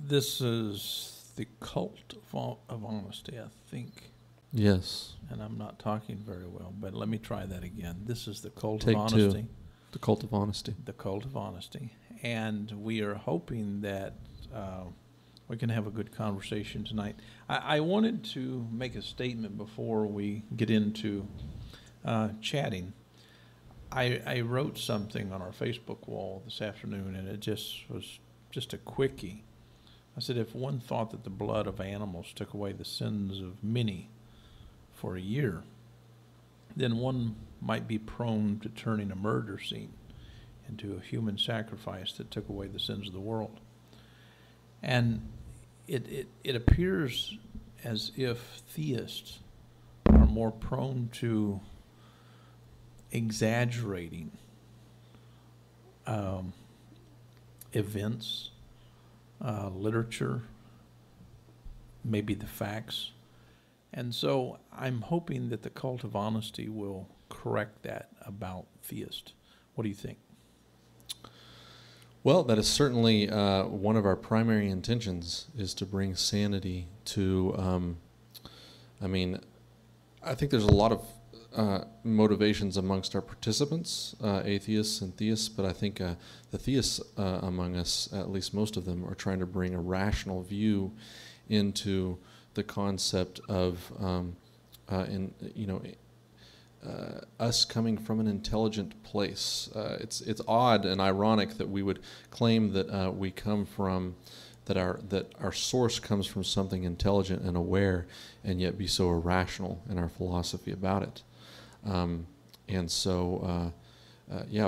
This is the cult of honesty, I think. Yes. And I'm not talking very well, but let me try that again. This is the cult Take of honesty. two. The cult of honesty. The cult of honesty. And we are hoping that we can have a good conversation tonight. I wanted to make a statement before we get into chatting. I wrote something on our Facebook wall this afternoon, and it just was just a quickie. I said, if one thought that the blood of animals took away the sins of many for a year, then one might be prone to turning a murder scene into a human sacrifice that took away the sins of the world. And it appears as if theists are more prone to exaggerating events, literature, maybe the facts. And so I'm hoping that the cult of honesty will correct that about theists. What do you think? Well, that is certainly one of our primary intentions, is to bring sanity to, I think there's a lot of motivations amongst our participants, atheists and theists, but I think the theists among us, at least most of them, are trying to bring a rational view into the concept of, us coming from an intelligent place. It's odd and ironic that we would claim that we come from, that our source comes from something intelligent and aware, and yet be so irrational in our philosophy about it.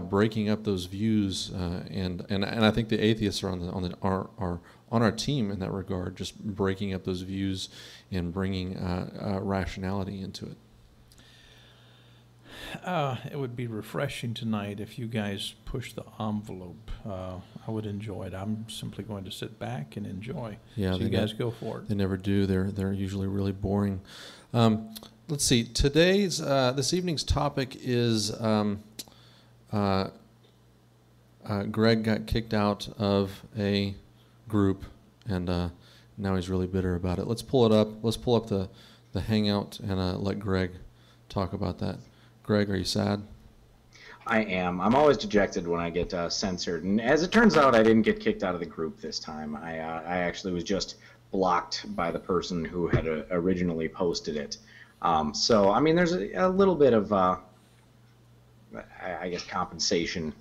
Breaking up those views, and I think the atheists are on our team in that regard, just breaking up those views and bringing rationality into it. It would be refreshing tonight if you guys push the envelope. I would enjoy it. I'm simply going to sit back and enjoy. Yeah, so you guys go for it. They never do. They're usually really boring. Let's see. This evening's topic is Greg got kicked out of a group, and now he's really bitter about it. Let's pull it up. Let's pull up the Hangout and let Greg talk about that. Greg, are you sad? I am. I'm always dejected when I get censored. And as it turns out, I didn't get kicked out of the group this time. I actually was just blocked by the person who had originally posted it. There's a little bit of, I guess, compensation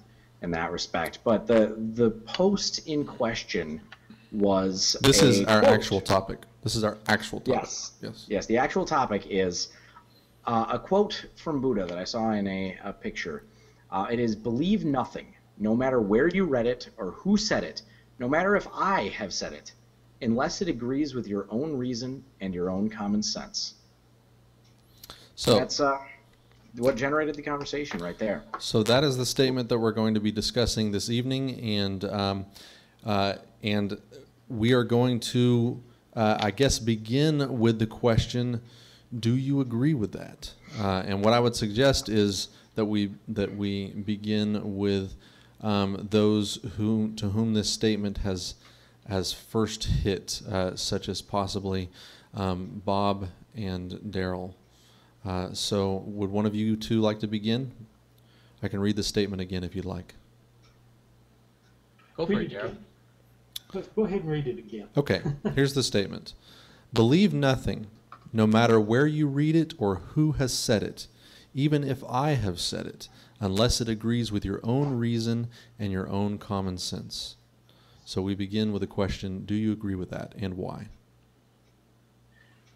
in that respect. But the post in question was This is our quote. actual topic. This is our actual topic. Yes, the actual topic is a quote from Buddha that I saw in a picture. It is, "Believe nothing, no matter where you read it or who said it, no matter if I have said it, unless it agrees with your own reason and your own common sense." So that's what generated the conversation right there. So that is the statement that we're going to be discussing this evening, and we are going to, begin with the question: do you agree with that? And what I would suggest is that we begin with those to whom this statement has first hit, such as possibly Bob and Daryl. So would one of you two like to begin? I can read the statement again if you'd like. Go for it, Daryl. Go ahead and read it again. Okay, here's the statement. "Believe nothing, no matter where you read it or who has said it, even if I have said it, unless it agrees with your own reason and your own common sense." So we begin with a question: do you agree with that, and why?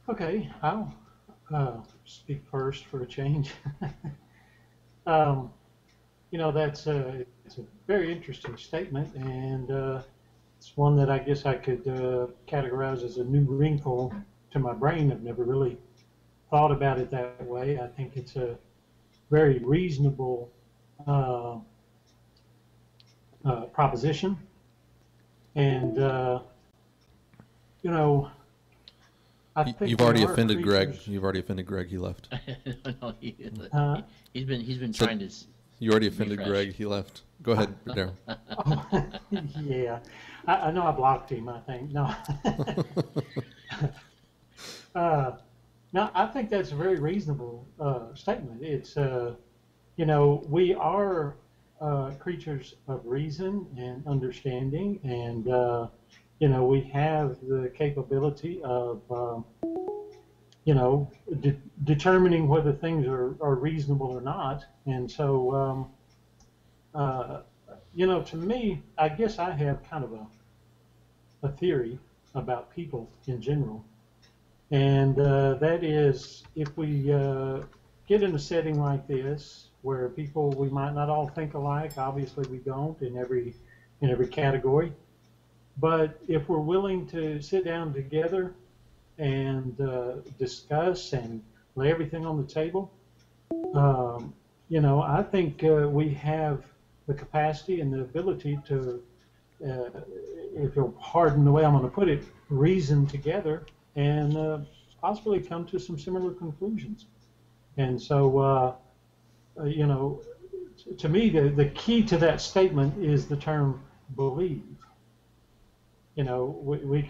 Okay, I'll speak first for a change. It's a very interesting statement, and it's one that I guess I could categorize as a new wrinkle to my brain. I've never really thought about it that way. I think it's a very reasonable proposition, and I think you've already offended Greg. You've already offended Greg. He left. No, he's been trying to You already offended Refresh. Greg. He left. Go ahead, Daryl. Yeah, I know I blocked him, I think. No. No, I think that's a very reasonable statement. It's, we are creatures of reason and understanding, and, we have the capability of, determining whether things are reasonable or not. And so, to me, I guess I have kind of a theory about people in general. And that is, if we get in a setting like this, where people, we might not all think alike, obviously we don't in every category, but if we're willing to sit down together and discuss and lay everything on the table, I think we have the capacity and the ability to, if you'll pardon the way I'm going to put it, reason together and possibly come to some similar conclusions. And so, to me, the key to that statement is the term believe. We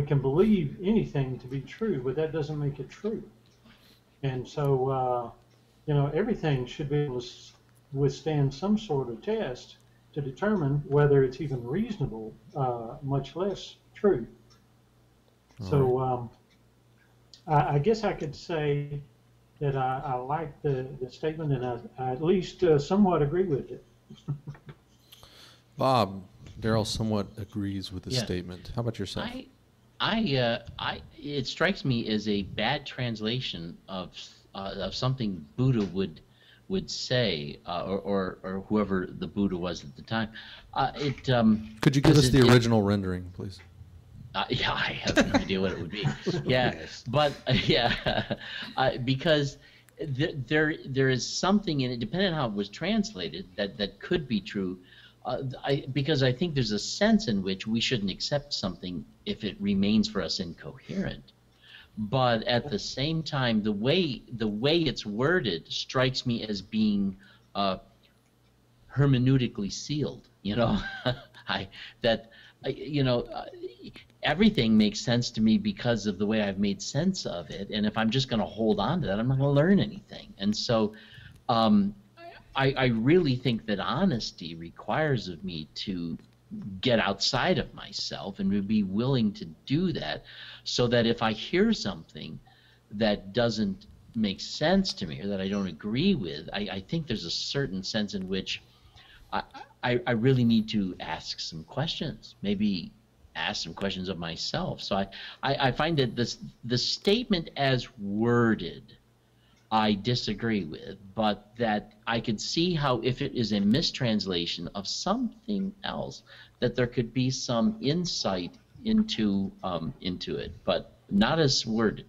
can believe anything to be true, but that doesn't make it true. And so, everything should be able to withstand some sort of test to determine whether it's even reasonable, much less true. So I guess I could say that I like the statement, and I at least somewhat agree with it. Bob, Daryl somewhat agrees with the Yeah. statement. How about yourself? It strikes me as a bad translation of something Buddha would say, or whoever the Buddha was at the time. Could you give us the original rendering, please? Yeah, I have no idea what it would be. Yeah, but because there is something in it, depending on how it was translated, that could be true. Because I think there's a sense in which we shouldn't accept something if it remains for us incoherent. But at the same time, the way it's worded strikes me as being hermeneutically sealed. Everything makes sense to me because of the way I've made sense of it. And if I'm just going to hold on to that, I'm not going to learn anything. And so I really think that honesty requires of me to get outside of myself and to be willing to do that, so that if I hear something that doesn't make sense to me or that I don't agree with, I think there's a certain sense in which I really need to ask some questions, maybe ask some questions of myself. So I find that the statement as worded I disagree with, but that I could see how if it is a mistranslation of something else, that there could be some insight into it, but not as worded.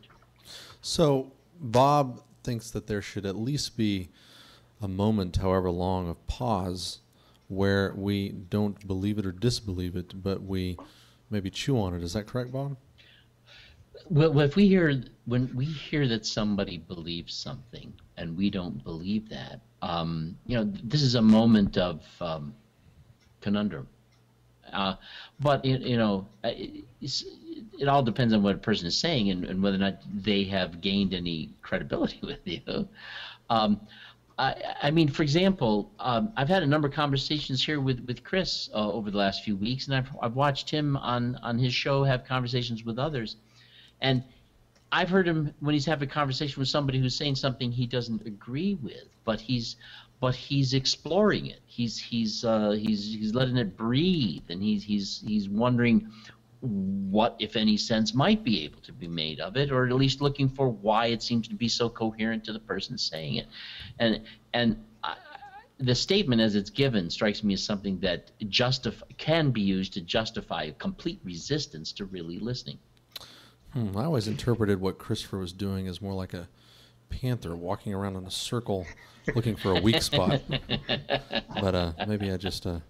So Bob thinks that there should at least be a moment, however long, of pause where we don't believe it or disbelieve it, but we maybe chew on it. Is that correct, Bob? Well, when we hear that somebody believes something and we don't believe that, this is a moment of conundrum. But it all depends on what a person is saying and whether or not they have gained any credibility with you. I mean, for example, I've had a number of conversations here with Chris over the last few weeks, and I've watched him on his show have conversations with others. And I've heard him when he's having a conversation with somebody who's saying something he doesn't agree with, but he's exploring it. He's letting it breathe, and he's wondering what, if any, sense might be able to be made of it, or at least looking for why it seems to be so coherent to the person saying it. And the statement as it's given strikes me as something that can be used to justify a complete resistance to really listening. I always interpreted what Christopher was doing as more like a panther walking around in a circle looking for a weak spot. But maybe I got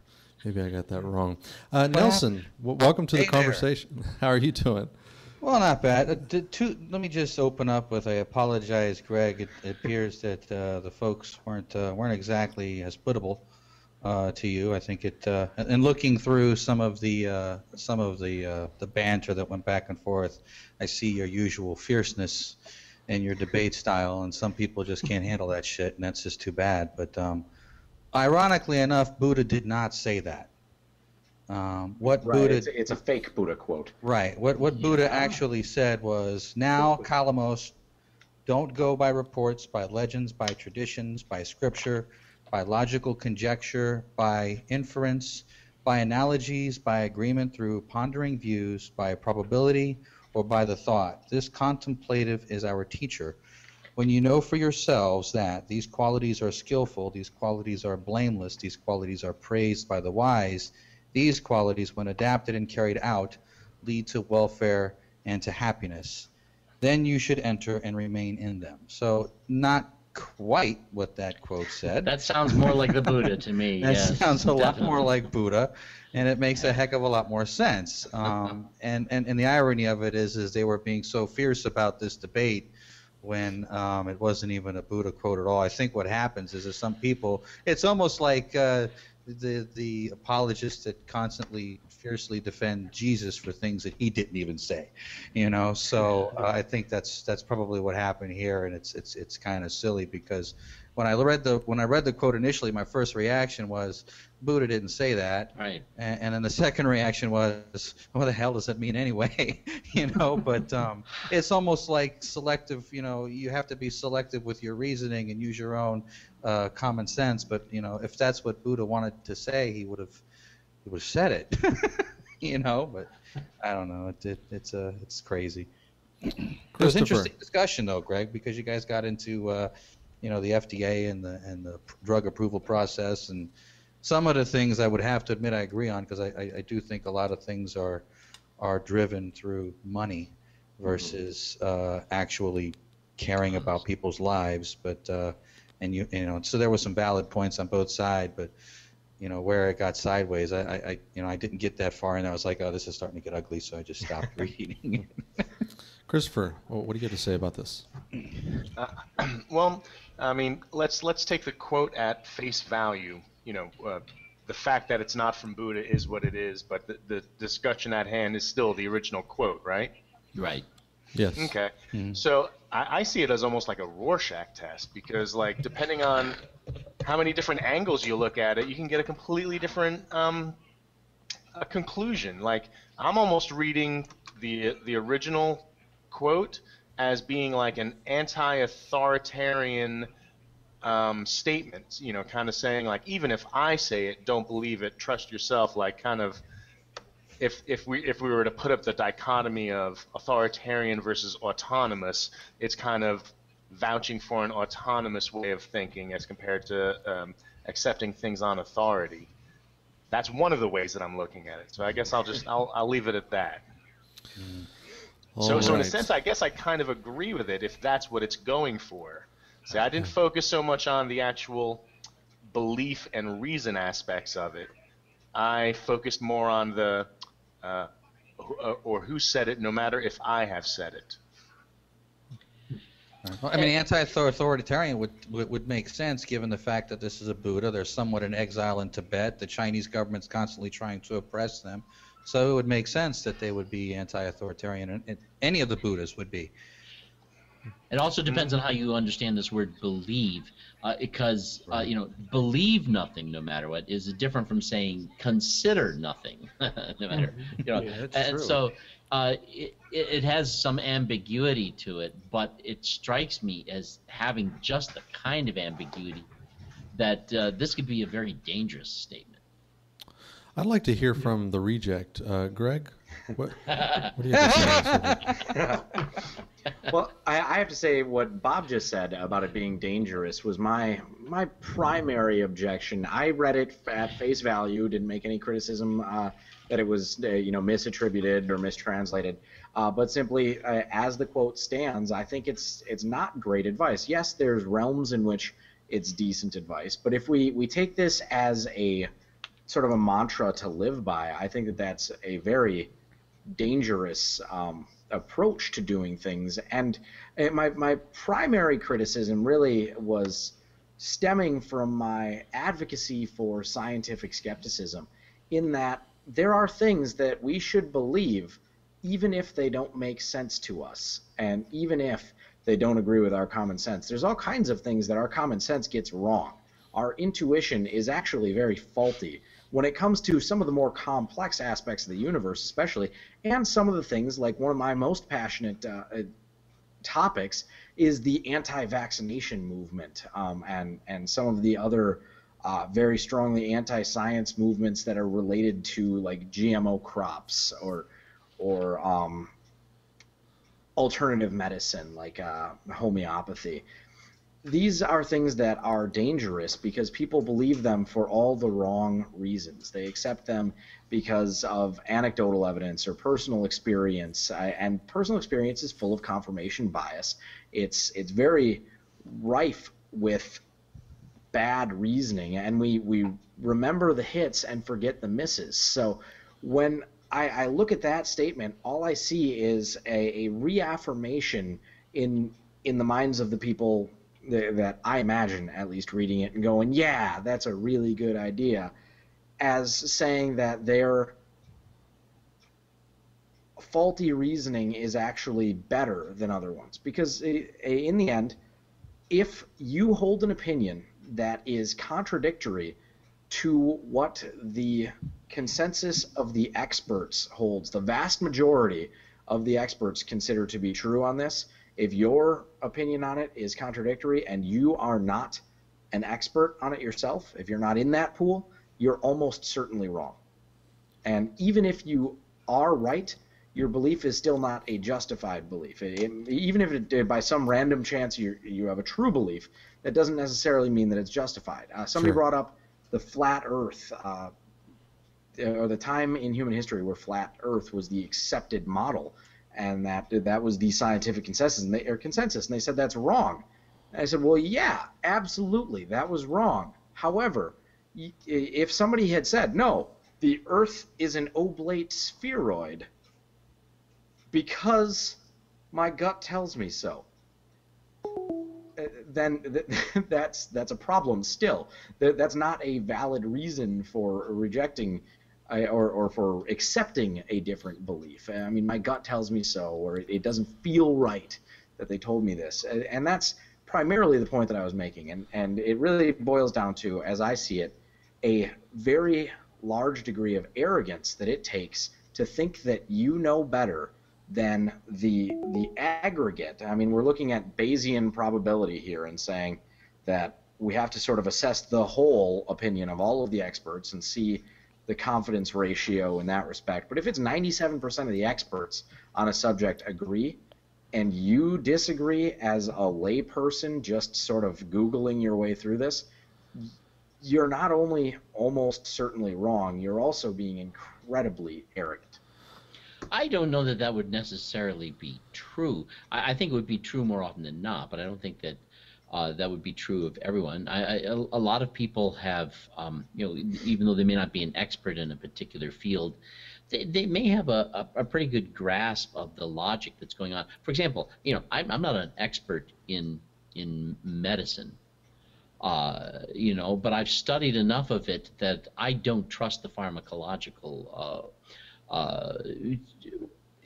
that wrong. Nelson, welcome to the conversation. How are you doing? Well, not bad. Let me just open up with I apologize, Greg. It appears that the folks weren't exactly hospitable to you. I think and looking through some of the banter that went back and forth, I see your usual fierceness in your debate style, and some people just can't handle that shit, and that's just too bad. But ironically enough, Buddha did not say that. What Right, Buddha it's a fake Buddha quote. Right. What Buddha actually said was, now, Kalamos, don't go by reports, by legends, by traditions, by scripture, by logical conjecture, by inference, by analogies, by agreement through pondering views, by probability, or by the thought. This contemplative is our teacher. When you know for yourselves that these qualities are skillful, these qualities are blameless, these qualities are praised by the wise, these qualities, when adapted and carried out, lead to welfare and to happiness. Then you should enter and remain in them. So not quite what that quote said. That sounds more like the Buddha to me. That yes, sounds a lot definitely. more like Buddha, and it makes a heck of a lot more sense. And the irony of it is they were being so fierce about this debate when it wasn't even a Buddha quote at all. I think what happens is that some people, it's almost like the apologists that constantly fiercely defend Jesus for things that he didn't even say, So I think that's probably what happened here, and it's kind of silly because when I read the quote initially, my first reaction was Buddha didn't say that, Right. and then the second reaction was, what the hell does that mean anyway? But it's almost like selective. You have to be selective with your reasoning and use your own common sense. But if that's what Buddha wanted to say, he would have said it. But I don't know. It's crazy. It was an interesting discussion though, Greg, because you guys got into the FDA and the drug approval process, and some of the things I would have to admit I agree on, because I do think a lot of things are driven through money versus actually caring about people's lives. But so there were some valid points on both sides, but where it got sideways, I didn't get that far, and I was like, oh, this is starting to get ugly, so I just stopped reading. Christopher, what do you get to say about this? Well, I mean, let's take the quote at face value. The fact that it's not from Buddha is what it is, but the discussion at hand is still the original quote, right? Right. Yes. Okay. So I see it as almost like a Rorschach test, because depending on how many different angles you look at it, you can get a completely different a conclusion. Like, I'm almost reading the original quote as being like an anti-authoritarian statement, kind of saying like, even if I say it, don't believe it, trust yourself. Like, kind of, if we were to put up the dichotomy of authoritarian versus autonomous, it's kind of vouching for an autonomous way of thinking as compared to accepting things on authority. That's one of the ways that I'm looking at it. So I guess I'll leave it at that. So in a sense, I guess I kind of agree with it if that's what it's going for. See, I didn't focus so much on the actual belief and reason aspects of it. I focused more on the or who said it, no matter if I have said it. Well, I mean, anti-authoritarian would make sense given the fact that this is a Buddha. They're somewhat in exile in Tibet. The Chinese government's constantly trying to oppress them. So it would make sense that they would be anti-authoritarian, and any of the Buddhas would be. It also depends on how you understand this word believe, because believe nothing no matter what is different from saying consider nothing no matter. Yeah, that's and true. so it has some ambiguity to it, but it strikes me as having just the kind of ambiguity that this could be a very dangerous statement. I'd like to hear from the reject. Greg, what do you have to say? Well, I have to say what Bob just said about it being dangerous was my primary objection. I read it at face value, didn't make any criticism that it was misattributed or mistranslated, but simply as the quote stands, I think it's not great advice. Yes, there's realms in which it's decent advice, but if we take this as a sort of a mantra to live by, I think that that's a very dangerous approach to doing things. And my primary criticism really was stemming from my advocacy for scientific skepticism, in that there are things that we should believe even if they don't make sense to us, and even if they don't agree with our common sense. There's all kinds of things that our common sense gets wrong. Our intuition is actually very faulty when it comes to some of the more complex aspects of the universe, especially, and some of the things, like one of my most passionate topics is the anti-vaccination movement, and some of the other very strongly anti-science movements that are related to, like, GMO crops or alternative medicine, like homeopathy. These are things that are dangerous because people believe them for all the wrong reasons. They accept them because of anecdotal evidence or personal experience, and personal experience is full of confirmation bias. It's very rife with bad reasoning, and we remember the hits and forget the misses. So when I look at that statement, all I see is a reaffirmation in the minds of the people that I imagine, at least, reading it and going, yeah, that's a really good idea, as saying that their faulty reasoning is actually better than other ones. Because in the end, if you hold an opinion that is contradictory to what the consensus of the experts holds, the vast majority of the experts consider to be true on this, if your opinion on it is contradictory and you are not an expert on it yourself, if you're not in that pool, you're almost certainly wrong. And even if you are right, your belief is still not a justified belief. Even if by some random chance you have a true belief, that doesn't necessarily mean that it's justified. Somebody brought up the flat Earth, or the time in human history where flat Earth was the accepted model, and that was the scientific consensus, and they said that's wrong. And I said, well, yeah, absolutely, that was wrong. However, if somebody had said, no, the Earth is an oblate spheroid because my gut tells me so, then that's a problem still. That's not a valid reason for rejecting or for accepting a different belief. I mean, my gut tells me so, or it doesn't feel right that they told me this. And that's primarily the point that I was making. And it really boils down to, as I see it, a very large degree of arrogance that it takes to think that you know better than the aggregate. I mean, we're looking at Bayesian probability here and saying that we have to sort of assess the whole opinion of all of the experts and see the confidence ratio in that respect. But if it's 97% of the experts on a subject agree, and you disagree as a layperson just sort of Googling your way through this, you're not only almost certainly wrong, you're also being incredibly arrogant. I don't know that that would necessarily be true. I think it would be true more often than not, but I don't think that that would be true of everyone. A lot of people have, even though they may not be an expert in a particular field, they may have a pretty good grasp of the logic that's going on. For example, I'm not an expert in medicine, but I've studied enough of it that I don't trust the pharmacological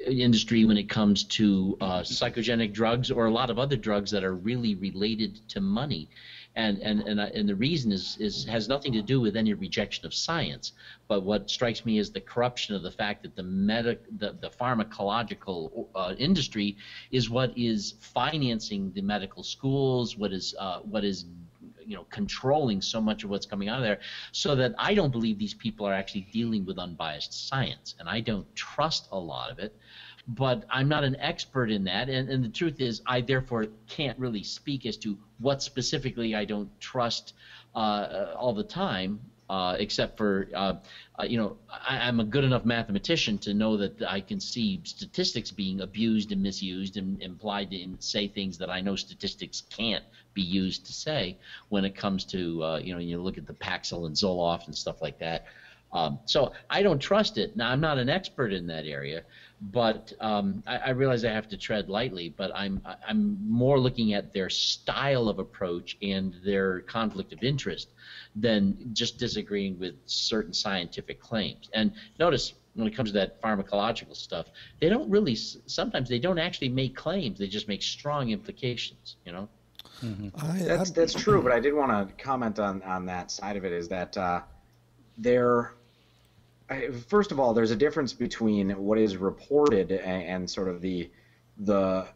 industry when it comes to psychogenic drugs or a lot of other drugs that are really related to money, and the reason has nothing to do with any rejection of science, but what strikes me is the corruption of the fact that the pharmacological industry is what is financing the medical schools, what is controlling so much of what's coming out of there, so that I don't believe these people are actually dealing with unbiased science, and I don't trust a lot of it. But I'm not an expert in that, and the truth is I therefore can't really speak as to what specifically I don't trust all the time, except for I'm a good enough mathematician to know that I can see statistics being abused and misused and implied to say things that I know statistics can't be used to say when it comes to you look at the Paxil and Zoloft and stuff like that. So I don't trust it. Now, I'm not an expert in that area, But I realize I have to tread lightly, but I'm more looking at their style of approach and their conflict of interest than just disagreeing with certain scientific claims. And notice when it comes to that pharmacological stuff, they don't really, sometimes they don't actually make claims, they just make strong implications, you know? That's true, but I did want to comment on that side of it, is that first of all, there's a difference between what is reported and sort of the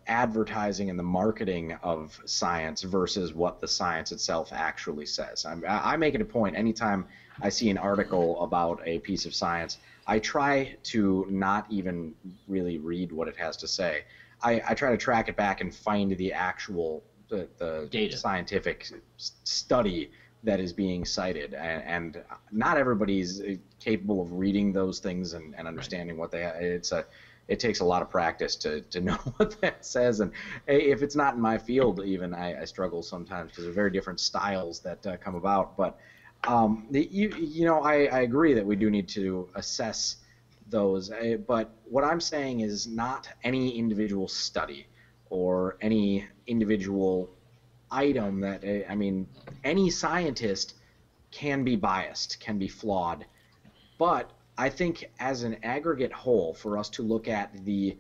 advertising and the marketing of science versus what the science itself actually says. I make it a point anytime I see an article about a piece of science, I try to not even really read what it has to say. I try to track it back and find the actual the data, scientific study that is being cited, and not everybody's capable of reading those things and understanding what they. It takes a lot of practice to know what that says, and if it's not in my field, even I struggle sometimes because there are very different styles that come about. But I agree that we do need to assess those. But what I'm saying is not any individual study or any individual item that, I mean, any scientist can be biased, can be flawed, but I think as an aggregate whole, for us to look at the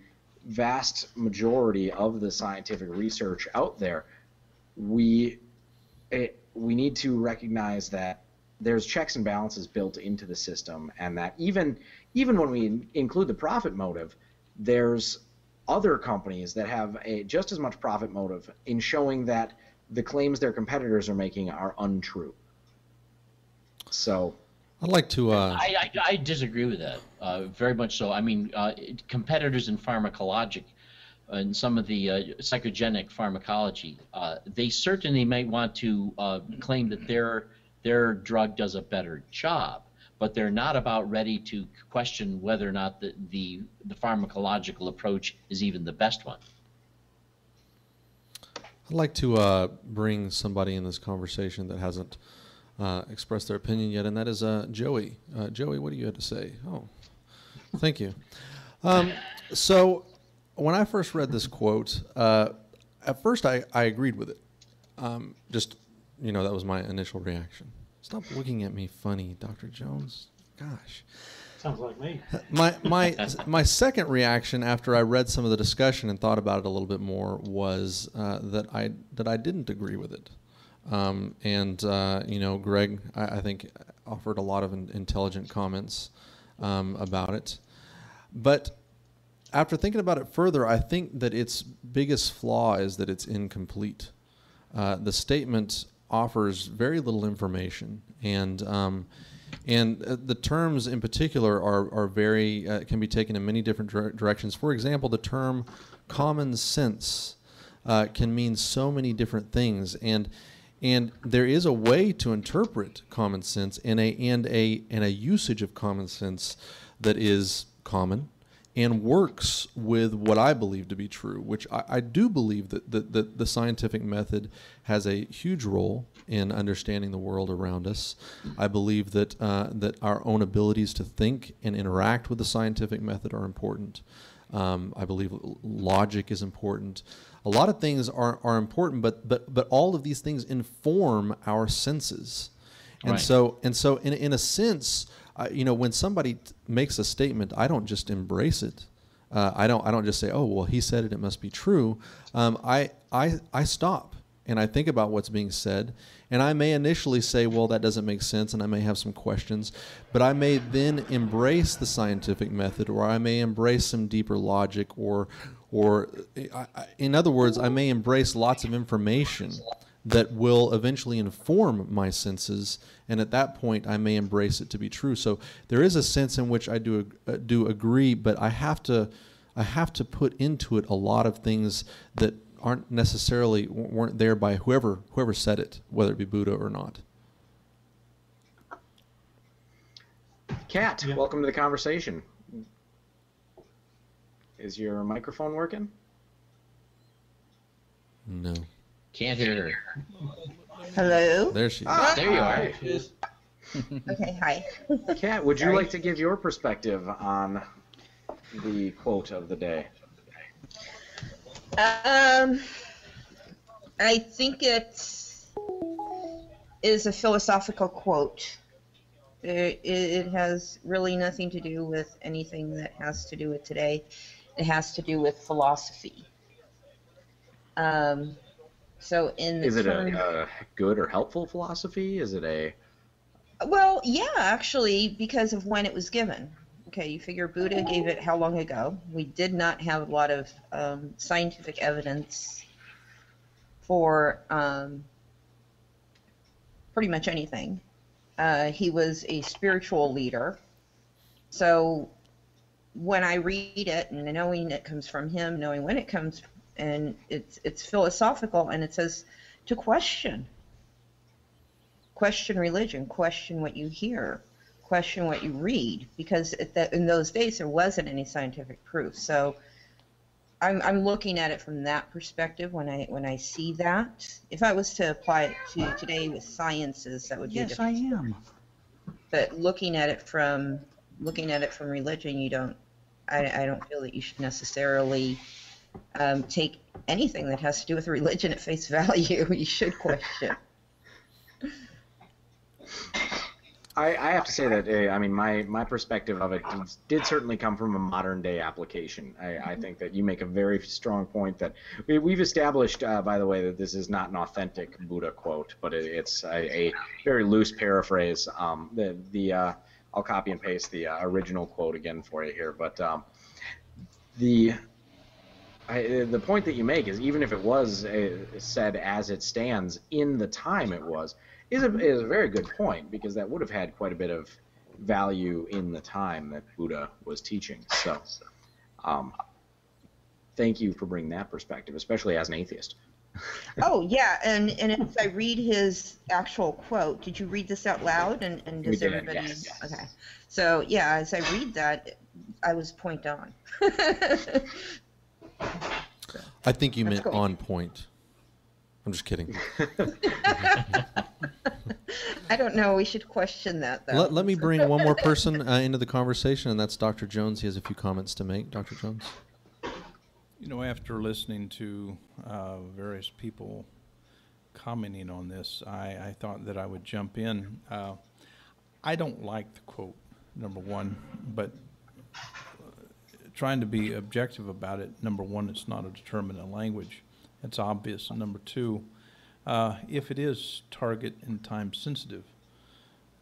vast majority of the scientific research out there, we need to recognize that there's checks and balances built into the system, and that even when we include the profit motive, there's other companies that have just as much profit motive in showing that the claims their competitors are making are untrue. So I'd like to. I disagree with that very much so. I mean, competitors in pharmacologic and some of the psychogenic pharmacology, they certainly might want to claim that their drug does a better job, but they're not about ready to question whether or not the pharmacological approach is even the best one. I'd like to bring somebody in this conversation that hasn't expressed their opinion yet, and that is Joey. Joey, what do you have to say? Oh, thank you. So when I first read this quote, at first I agreed with it. Just, that was my initial reaction. Stop looking at me funny, Dr. Jones. Gosh. Sounds like me. My second reaction after I read some of the discussion and thought about it a little bit more was that I didn't agree with it. Greg, I think, offered a lot of intelligent comments about it. But after thinking about it further, I think that its biggest flaw is that it's incomplete. The statement offers very little information, and the terms in particular are very can be taken in many different directions. For example, the term common sense can mean so many different things, and there is a way to interpret common sense and a usage of common sense that is common and works with what I believe to be true, which I do believe that the scientific method has a huge role in understanding the world around us. I believe that our own abilities to think and interact with the scientific method are important. I believe logic is important. A lot of things are important, but all of these things inform our senses, and Right. so in a sense, when somebody makes a statement, I don't just embrace it. I don't just say, oh well, he said it, it must be true. I stop and I think about what's being said, and I may initially say, well, that doesn't make sense, and I may have some questions, but I may then embrace the scientific method, or I may embrace some deeper logic, or in other words, I may embrace lots of information that will eventually inform my senses, and at that point I may embrace it to be true. So there is a sense in which I do agree, but I have to put into it a lot of things that weren't there by whoever said it, whether it be Buddha or not. Kat, Yeah. welcome to the conversation. Is your microphone working? No. Can't hear her. Hello. There she is. There you are. Hi. Okay, hi. Kat, would you Sorry. like to give your perspective on the quote of the day? I think it is a philosophical quote. It has really nothing to do with anything that has to do with today. It has to do with philosophy. So in the Is it term, a good or helpful philosophy? Is it a... well, yeah, actually, because of when it was given. Okay, you figure Buddha gave it how long ago? We did not have a lot of scientific evidence for pretty much anything. He was a spiritual leader. So when I read it and knowing it comes from him, knowing when it comes, and it's philosophical, and it says to question religion, question what you hear, question what you read, because in those days there wasn't any scientific proof. So I'm looking at it from that perspective when I see that. If I was to apply it to today with sciences, that would be Yes, I different. am. But looking at it from religion, I don't feel that you should necessarily take anything that has to do with religion at face value. You should question. I have to say that I mean my perspective of it did certainly come from a modern day application. I think that you make a very strong point that we've established, by the way, that this is not an authentic Buddha quote, but it's a very loose paraphrase. I'll copy and paste the original quote again for you here, but the point that you make is, even if it was said as it stands in the time it was, is a very good point, because that would have had quite a bit of value in the time that Buddha was teaching. So thank you for bringing that perspective, especially as an atheist. Oh, yeah, and if I read his actual quote, did you read this out loud? And We does did, everybody? yes. Okay. So, yeah, as I read that, I was point on. I think you That's meant cool. on point. I'm just kidding. I don't know. We should question that, though. Let me bring one more person into the conversation, and that's Dr. Jones. He has a few comments to make. Dr. Jones? You know, after listening to various people commenting on this, I thought that I would jump in. I don't like the quote, number one, but trying to be objective about it, number one, it's not a determinate language. It's obvious. And number two, if it is target and time sensitive,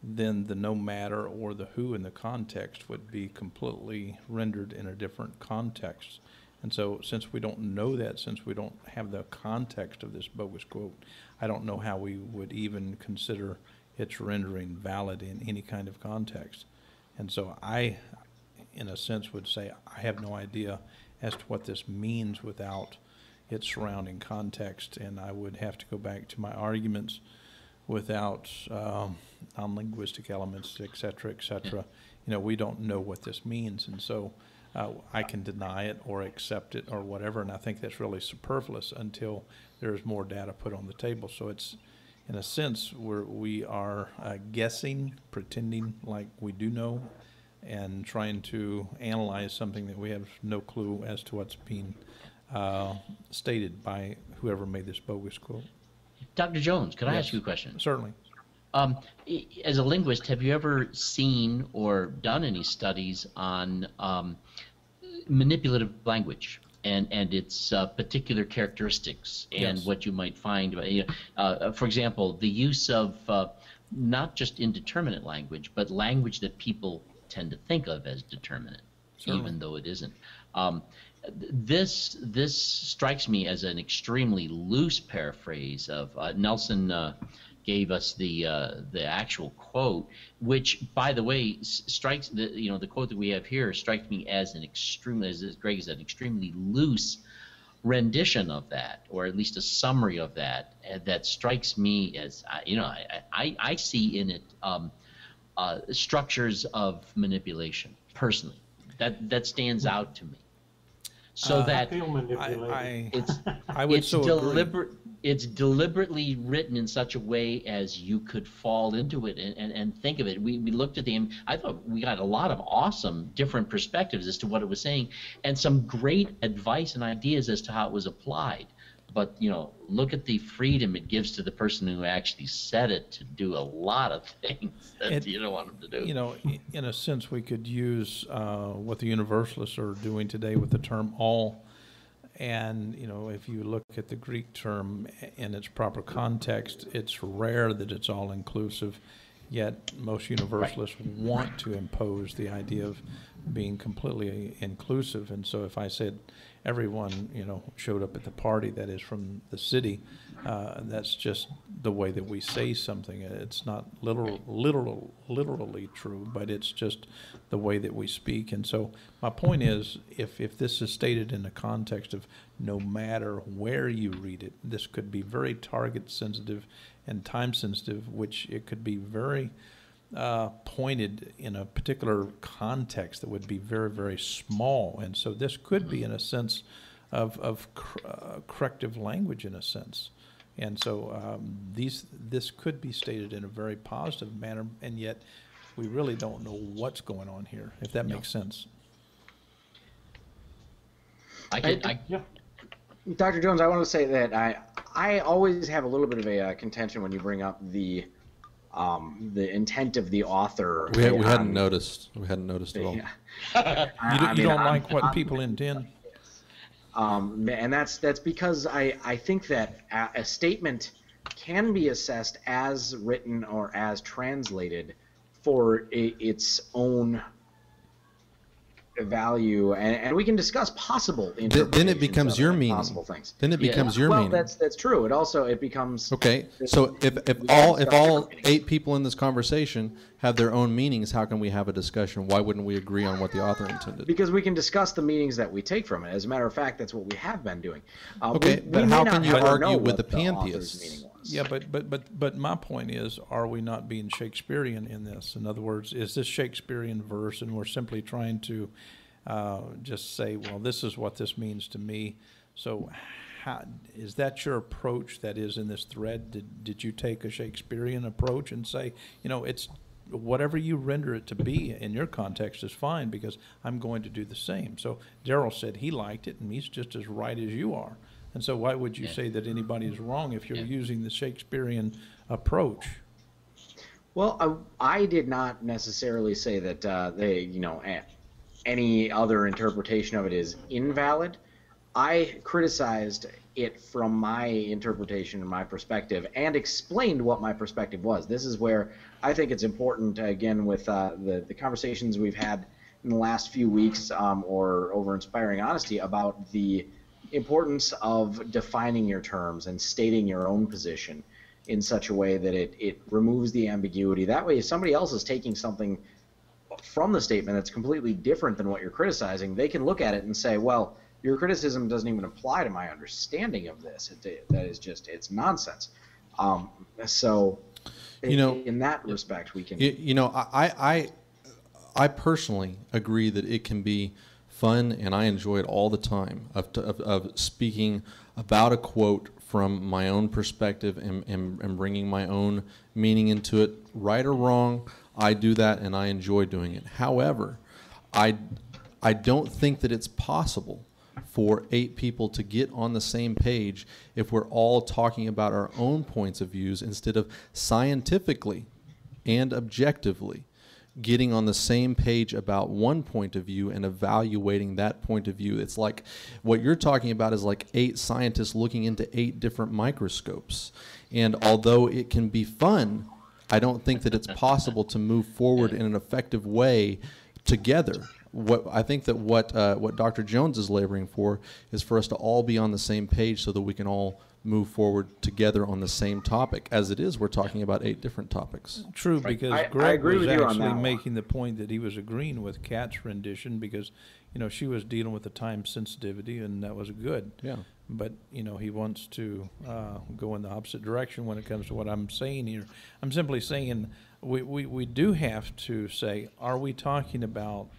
then the no matter or the who in the context would be completely rendered in a different context. And so since we don't know that, since we don't have the context of this bogus quote, I don't know how we would even consider its rendering valid in any kind of context. And so I, in a sense, would say I have no idea as to what this means without its surrounding context, and I would have to go back to my arguments without non-linguistic elements, et cetera, et cetera. You know, we don't know what this means, and so I can deny it or accept it or whatever, and I think that's really superfluous until there's more data put on the table. So it's, in a sense, we are guessing, pretending like we do know, and trying to analyze something that we have no clue as to what's being stated by whoever made this bogus quote. Dr. Jones, could I Yes. ask you a question? Certainly. As a linguist, have you ever seen or done any studies on manipulative language and its particular characteristics and Yes. what you might find? For example, the use of not just indeterminate language, but language that people tend to think of as determinate, Certainly. even though it isn't. This strikes me as an extremely loose paraphrase of Nelson gave us the actual quote, which, by the way, strikes the quote that we have here strikes me as an extremely, as Greg said, extremely loose rendition of that, or at least a summary of that. That strikes me as I see in it structures of manipulation. Personally, that stands out to me. So I that feel manipulated. I it's I would it's so agree. it's deliberately written in such a way as you could fall into it and think of it. We looked at I thought we got a lot of awesome different perspectives as to what it was saying, and some great advice and ideas as to how it was applied. But, you know, look at the freedom it gives to the person who actually said it to do a lot of things that you don't want them to do. You know, in a sense, we could use what the Universalists are doing today with the term all. And, you know, if you look at the Greek term in its proper context, it's rare that it's all inclusive, yet most Universalists want to impose the idea of being completely inclusive. And so if I said everyone, you know, showed up at the party that is from the city, that's just the way that we say something. It's not literally true, but it's just the way that we speak. And so my point is, if this is stated in the context of no matter where you read it, this could be very target sensitive and time sensitive, which it could be very pointed in a particular context that would be very, very small. And so this could be in a sense of corrective language in a sense. And so this could be stated in a very positive manner, and yet we really don't know what's going on here, if that makes sense. Yeah. Dr. Jones, I want to say that I always have a little bit of a contention when you bring up the intent of the author. We hadn't noticed. We hadn't noticed at all. You don't like what people intend? And that's because I think that a statement can be assessed as written or as translated for its own value, and we can discuss possible interpretations. Then it becomes your meaning. Possible things. Then it becomes your meaning. Well, that's true. It becomes okay. So if all 8 people in this conversation have their own meanings, how can we have a discussion? Why wouldn't we agree on what the author intended? Because we can discuss the meanings that we take from it. As a matter of fact, that's what we have been doing. Okay, but how can you argue with the pantheists? Yeah, but my point is, are we not being Shakespearean in this? In other words, is this Shakespearean verse, and we're simply trying to just say, well, this is what this means to me. So is that your approach that is in this thread? Did you take a Shakespearean approach and say, you know, it's whatever you render it to be in your context is fine, because I'm going to do the same. So Daryl said he liked it, and he's just as right as you are. And so why would you say that anybody is wrong if you're using the Shakespearean approach? Well, I did not necessarily say that any other interpretation of it is invalid. I criticized it from my interpretation and my perspective, and explained what my perspective was. This is where I think it's important, again, with the conversations we've had in the last few weeks or over Inspiring Honesty, about the importance of defining your terms and stating your own position in such a way that it removes the ambiguity. That way, if somebody else is taking something from the statement that's completely different than what you're criticizing, they can look at it and say, well, your criticism doesn't even apply to my understanding of this. That is just, it's nonsense. So in that respect, we can... I personally agree that it can be fun, and I enjoy it all the time, of speaking about a quote from my own perspective and bringing my own meaning into it. Right or wrong, I do that, and I enjoy doing it. However, I don't think that it's possible for 8 people to get on the same page if we're all talking about our own points of views instead of scientifically and objectively getting on the same page about one point of view and evaluating that point of view. It's like what you're talking about is like 8 scientists looking into 8 different microscopes. And although it can be fun, I don't think that it's possible to move forward in an effective way together. I think that what Dr. Jones is laboring for is for us to all be on the same page so that we can all move forward together on the same topic. As it is, we're talking about 8 different topics. True, because Greg was actually making the point that he was agreeing with Kat's rendition, because, you know, she was dealing with the time sensitivity, and that was good. Yeah. But, you know, he wants to go in the opposite direction when it comes to what I'm saying here. I'm simply saying we do have to say, are we talking about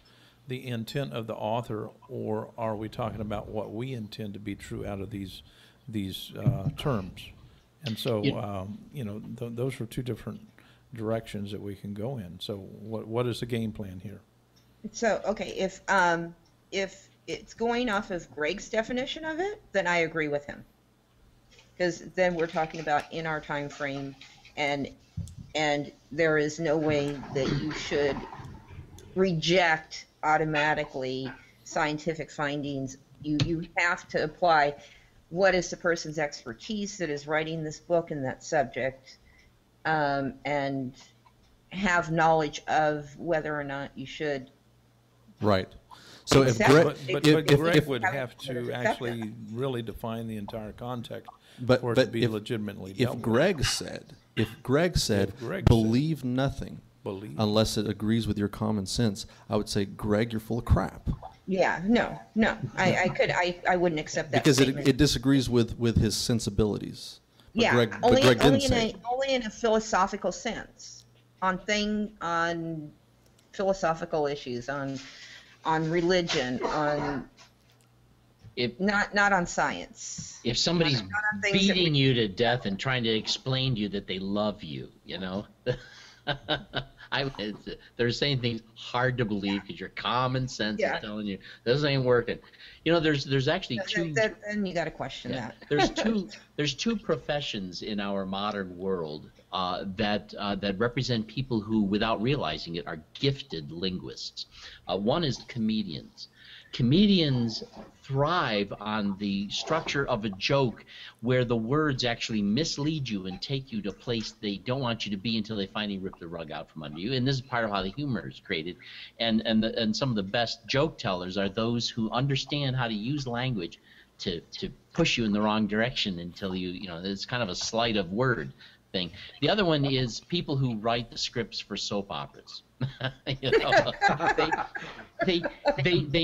the intent of the author, or are we talking about what we intend to be true out of these terms? And so, You- those are two different directions that we can go in. So what is the game plan here? So, okay, if it's going off of Greg's definition of it, then I agree with him. Because then we're talking about in our time frame, and there is no way that you should reject automatically scientific findings. You have to apply what is the person's expertise that is writing this book in that subject, and have knowledge of whether or not you should. Right. So if Exactly. Greg, But Greg if- would have to actually really define the entire context for it to be legitimately dealt if with. Greg said, Greg said, believe nothing Believe. unless it agrees with your common sense, I would say, Greg, you're full of crap. Yeah, no, I wouldn't accept that Because statement. it disagrees with his sensibilities. But Yeah, Greg, only, but Greg only, didn't in say a, only in a philosophical sense, on philosophical issues, on religion, on If not on science. if somebody's Not on things that beating you to death and trying to explain to you that they love you, they're saying things hard to believe because your common sense Yeah. is telling you this ain't working. There's actually two. Then you got to question Yeah. that. There's two professions in our modern world that represent people who, without realizing it, are gifted linguists. One is comedians. Comedians thrive on the structure of a joke where the words actually mislead you and take you to a place they don't want you to be until they finally rip the rug out from under you. And this is part of how the humor is created. And some of the best joke tellers are those who understand how to use language to push you in the wrong direction until it's kind of a sleight of word thing. The other one is people who write the scripts for soap operas. They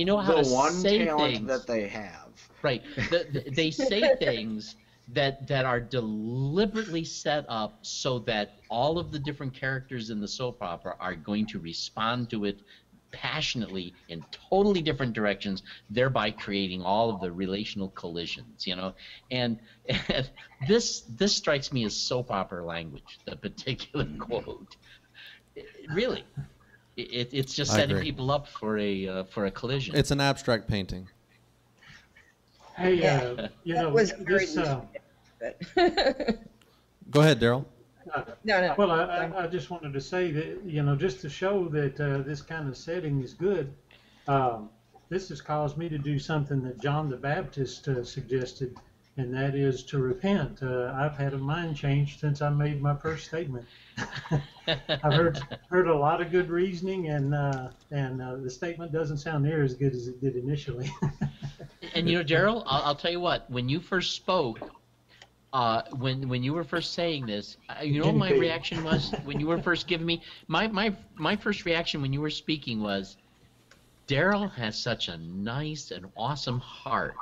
know how The to one say talent things. that they have. Right. They say things that are deliberately set up so that all of the different characters in the soap opera are going to respond to it passionately in totally different directions, thereby creating all of the relational collisions, And this strikes me as soap opera language, the particular quote. Really. It's just I setting agree. people up for a collision. it's an abstract painting. Hey, Yeah. That was very this, but Go ahead, Daryl. no. well, I just wanted to say that, just to show that this kind of setting is good, this has caused me to do something that John the Baptist suggested, and that is to repent. I've had a mind change since I made my first statement. I've heard a lot of good reasoning, and the statement doesn't sound near as good as it did initially. And Daryl, I'll tell you what. When you first spoke, when you were first saying this, what my reaction was when you were first giving me my first reaction when you were speaking was, Daryl has such a nice and awesome heart,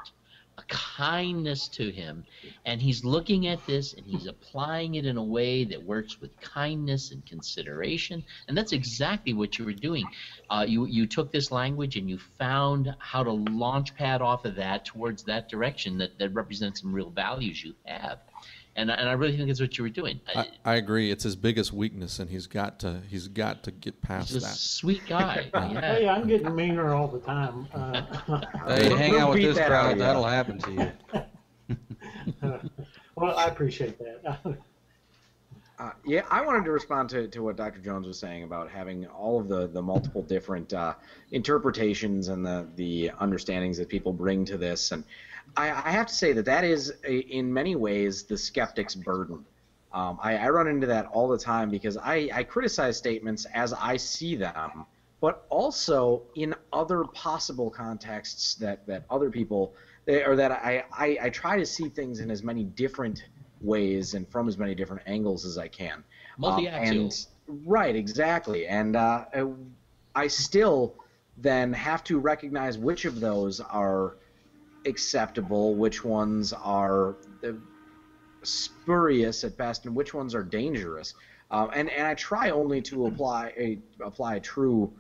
a kindness to him, and he's looking at this and he's applying it in a way that works with kindness and consideration, and that's exactly what you were doing. You took this language and you found how to launch pad off of that towards that direction that represents some real values you have, and I really think that's what you were doing. I agree. It's his biggest weakness, and he's got to get past He's a that. sweet guy. Yeah. Hey, I'm getting meaner all the time. Hey, hang out with beat this that out crowd, of you. that'll happen to you. Well, I appreciate that. Yeah, I wanted to respond to what Dr. Jones was saying about having all of the multiple different interpretations and the understandings that people bring to this. And I have to say that is, in many ways, the skeptic's burden. I run into that all the time because I criticize statements as I see them, but also in other possible contexts that other people, or that I try to see things in as many different ways and from as many different angles as I can. Multi-axial. Right, exactly. And I still then have to recognize which of those are acceptable, which ones are spurious at best, and which ones are dangerous. And I try only to apply true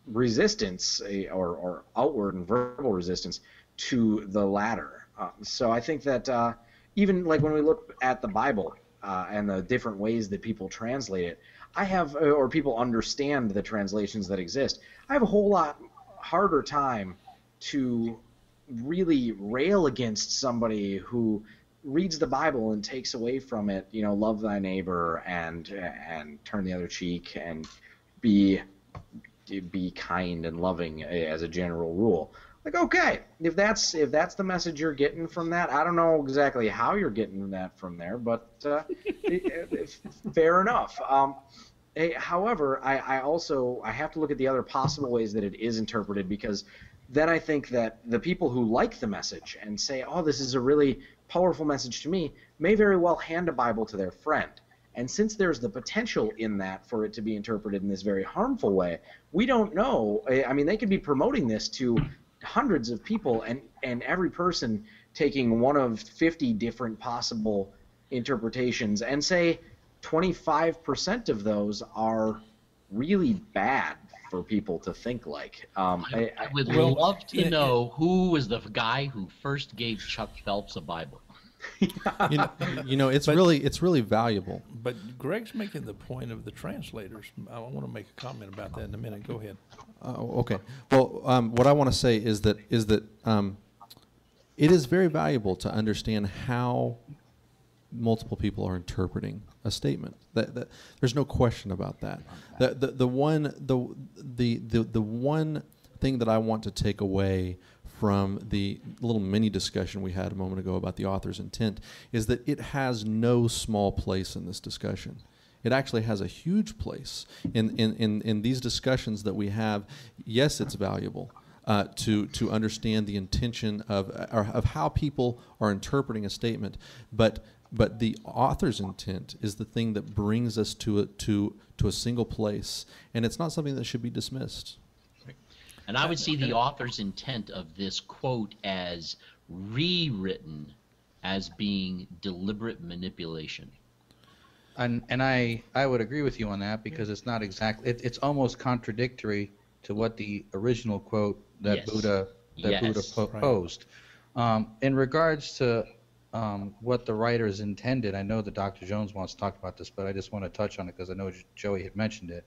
resistance or outward and verbal resistance to the latter. So I think that even like when we look at the Bible and the different ways that people translate it, or people understand the translations that exist, I have a whole lot harder time to really rail against somebody who reads the Bible and takes away from it, love thy neighbor and turn the other cheek and be kind and loving as a general rule. Like, okay, if that's the message you're getting from that, I don't know exactly how you're getting that from there, but fair enough. However, I have to look at the other possible ways that it is interpreted, because then I think that the people who like the message and say, oh, this is a really powerful message to me, may very well hand a Bible to their friend. And since there's the potential in that for it to be interpreted in this very harmful way, we don't know. I mean, they could be promoting this to hundreds of people, and every person taking one of 50 different possible interpretations, and say 25% of those are really bad for people to think like. I would love to know who was the guy who first gave Chuck Phelps a Bible. It's really valuable. But Greg's making the point of the translators. I want to make a comment about that in a minute. Go ahead. Okay. Well, what I want to say is that it is very valuable to understand how multiple people are interpreting a statement. That there's no question about that. The one thing that I want to take away from the little mini discussion we had a moment ago about the author's intent is that it has no small place in this discussion. It actually has a huge place in these discussions that we have. Yes, it's valuable to understand the intention of how people are interpreting a statement, but the author's intent is the thing that brings us to a single place, and it's not something that should be dismissed. And I would see the author's intent of this quote as rewritten as being deliberate manipulation. And I would agree with you on that, because it's not exactly, it's almost contradictory to what the original quote that Buddha posed. In regards to what the writers intended, I know that Dr. Jones wants to talk about this, but I just want to touch on it because I know Joey had mentioned it.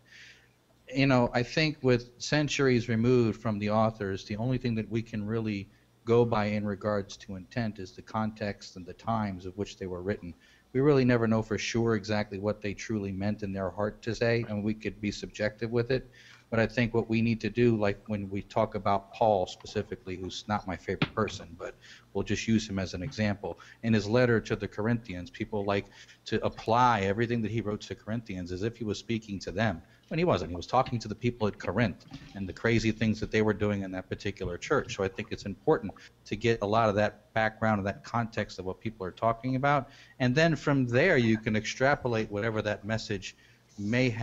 I think with centuries removed from the authors, the only thing that we can really go by in regards to intent is the context and the times of which they were written. We really never know for sure exactly what they truly meant in their heart to say, and we could be subjective with it. But I think what we need to do, like when we talk about Paul specifically, who's not my favorite person, but we'll just use him as an example. In his letter to the Corinthians, people like to apply everything that he wrote to Corinthians as if he was speaking to them. When he wasn't. He was talking to the people at Corinth and the crazy things that they were doing in that particular church. So I think it's important to get a lot of that background and that context of what people are talking about. And then from there, you can extrapolate whatever that message may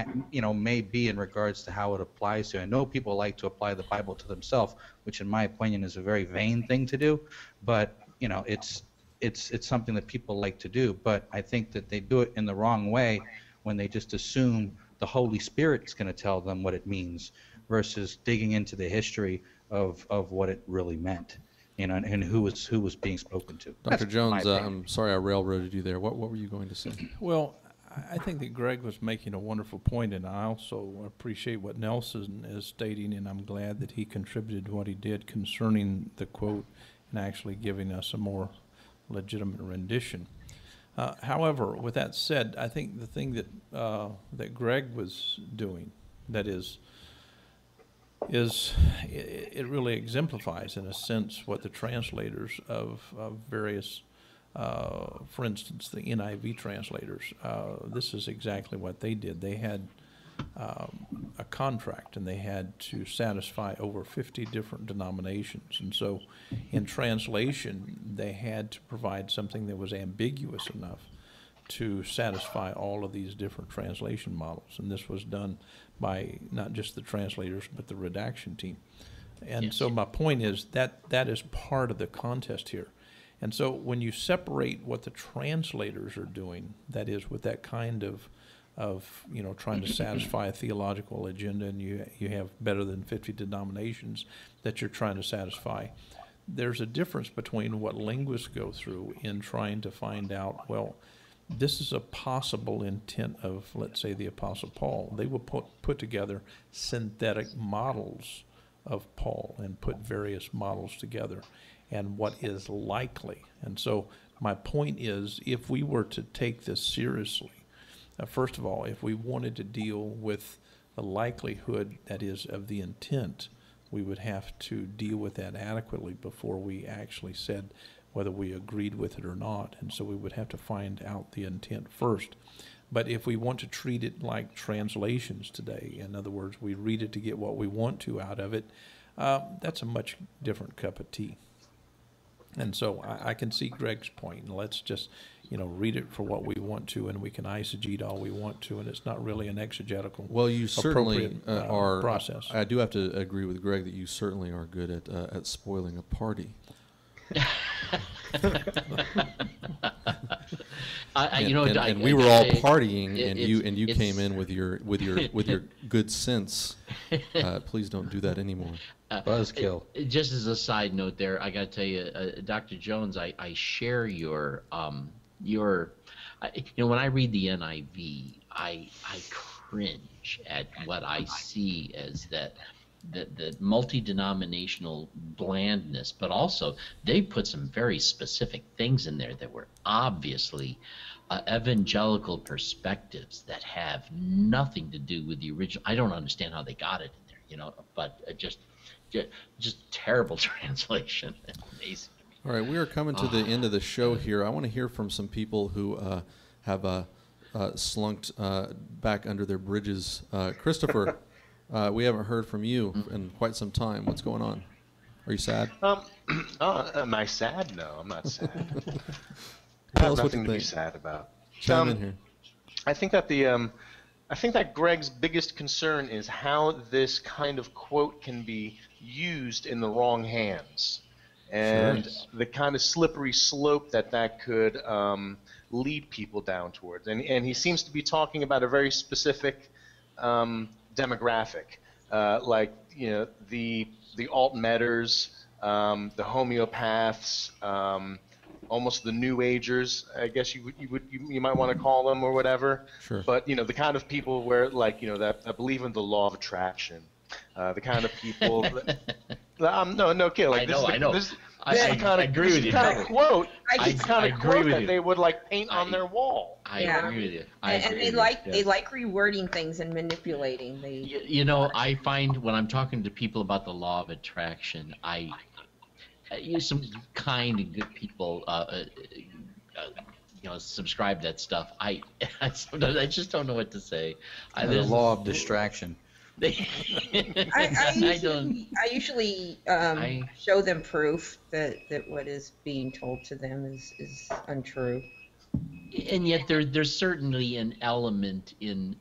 be in regards to how it applies to. I know people like to apply the Bible to themselves, which in my opinion is a very vain thing to do, but it's something that people like to do. But I think that they do it in the wrong way when they just assume the Holy Spirit is going to tell them what it means, versus digging into the history of what it really meant, and who was being spoken to. Dr. Jones, I'm sorry I railroaded you there. What were you going to say? Well, I think that Greg was making a wonderful point, and I also appreciate what Nelson is stating, and I'm glad that he contributed what he did concerning the quote and actually giving us a more legitimate rendition. However, with that said, I think the thing that Greg was doing, that is it really exemplifies in a sense what the translators of various, for instance, the NIV translators, this is exactly what they did. They had a contract, and they had to satisfy over 50 different denominations. And so in translation, they had to provide something that was ambiguous enough to satisfy all of these different translation models. And this was done by not just the translators, but the redaction team. And so my point is that is part of the contest here. And so when you separate what the translators are doing, that is with that kind of trying to satisfy a theological agenda, and you have better than 50 denominations that you're trying to satisfy, there's a difference between what linguists go through in trying to find out, well, this is a possible intent of, let's say, the Apostle Paul. They will put together synthetic models of Paul and put various models together and what is likely. And so my point is, if we were to take this seriously, first of all, if we wanted to deal with the likelihood, that is, of the intent, we would have to deal with that adequately before we actually said whether we agreed with it or not. And so we would have to find out the intent first. But if we want to treat it like translations today, in other words, we read it to get what we want to out of it, that's a much different cup of tea. And so I can see Greg's point. Let's just, read it for what we want to, and we can eisegete all we want to, and it's not really an exegetical. Well, you certainly are. Process. I do have to agree with Greg that you certainly are good at spoiling a party. And we were all partying, and you came in with your good sense. Please don't do that anymore. Buzzkill. Just as a side note, there, I got to tell you, Dr. Jones, I share your when I read the NIV, I cringe at what I see as the multi-denominational blandness, but also they put some very specific things in there that were obviously evangelical perspectives that have nothing to do with the original. I don't understand how they got it in there, but just terrible translation. Amazing. All right, we are coming to the end of the show here. I want to hear from some people who have slunked back under their bridges. Christopher, we haven't heard from you in quite some time. What's going on? Are you sad? Am I sad? No, I'm not sad. Tell us what nothing you to be think. sad about. Chime in here. I think that I think that Greg's biggest concern is how this kind of quote can be used in the wrong hands, and the kind of slippery slope that could lead people down towards. And he seems to be talking about a very specific demographic, like the alt-medders, the homeopaths, almost the New Agers, I guess you might want to call them, or whatever. Sure. But the kind of people where that believe in the law of attraction, the kind of people. No, kill. Like, I know. I agree with you. Kind of quote. I Kind of agree quote with that you. they would paint on their wall. I agree with you. And they like rewording things and manipulating. I find when I'm talking to people about the law of attraction, some kind and good people, subscribe to that stuff. I sometimes I just don't know what to say. The law of distraction. I usually show them proof that what is being told to them is untrue. And yet there's certainly an element in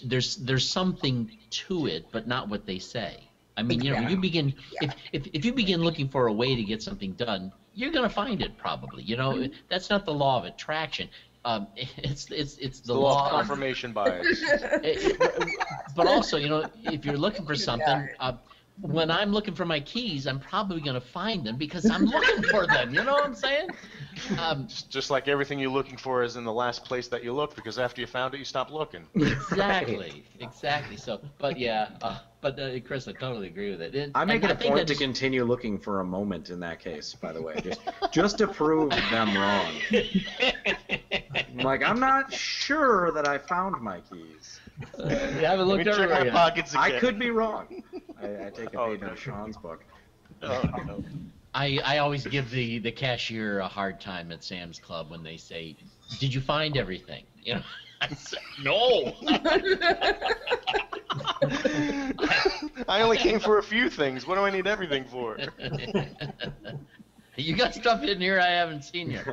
there's something to it, but not what they say. I mean, you begin if you begin looking for a way to get something done, you're going to find it probably. That's not the law of attraction. It's the law of confirmation bias. But also, if you're looking for something, when I'm looking for my keys, I'm probably going to find them because I'm looking for them. You know what I'm saying? Just like everything you're looking for is in the last place that you look, because after you found it, you stop looking. Exactly. So, but Chris, I totally agree with it. I make it a point to continue looking for a moment in that case, by the way, just to prove them wrong. I'm not sure that I found my keys. You haven't looked check my everywhere. pockets again. I could be wrong. I take a page out of Sean's book. Oh, no. I always give the cashier a hard time at Sam's Club when they say, "Did you find everything?" I say, "No." I only came for a few things. What do I need everything for? You got stuff in here I haven't seen yet.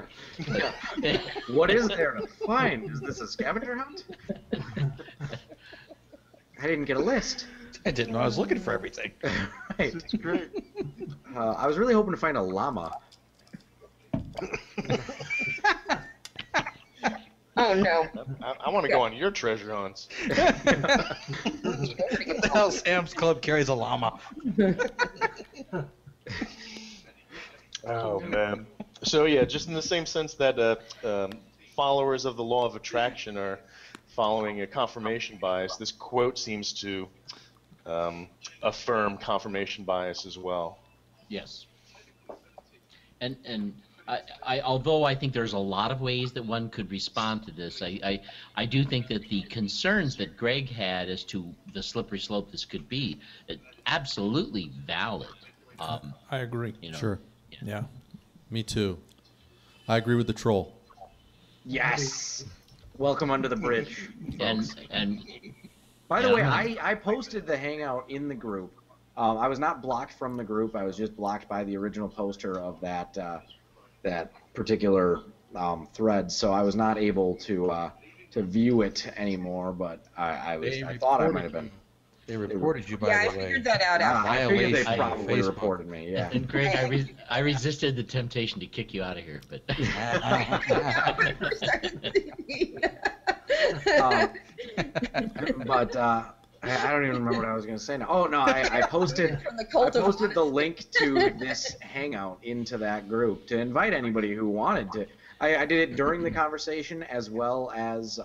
What is there to find? Is this a scavenger hunt? I didn't get a list. I didn't know I was looking for everything. Right. It's great. I was really hoping to find a llama. Oh no! I want to go on your treasure hunts. What the hell? Sam's Club carries a llama. Oh man. So yeah, just in the same sense that followers of the law of attraction are following a confirmation bias, this quote seems to affirm confirmation bias as well. Yes. And although I think there's a lot of ways that one could respond to this, I do think that the concerns that Greg had as to the slippery slope this could be, absolutely valid. I agree. You know, Sure. Yeah. Me too. I agree with the troll. Yes. Welcome under the bridge. and By the Yeah. way, I posted the Hangout in the group. I was not blocked from the group. I was just blocked by the original poster of that particular thread, so I was not able to view it anymore. But I thought I might have been. They reported you, by Yeah, I the way. figured that out after. I figured they Violation of probably Facebook. reported me. Yeah. and Greg, I resisted the temptation to kick you out of here, but But I don't even remember what I was going to say now. Oh no, I posted From the I cult of posted the link to this Hangout into that group to invite anybody who wanted to. I did it during the conversation as well as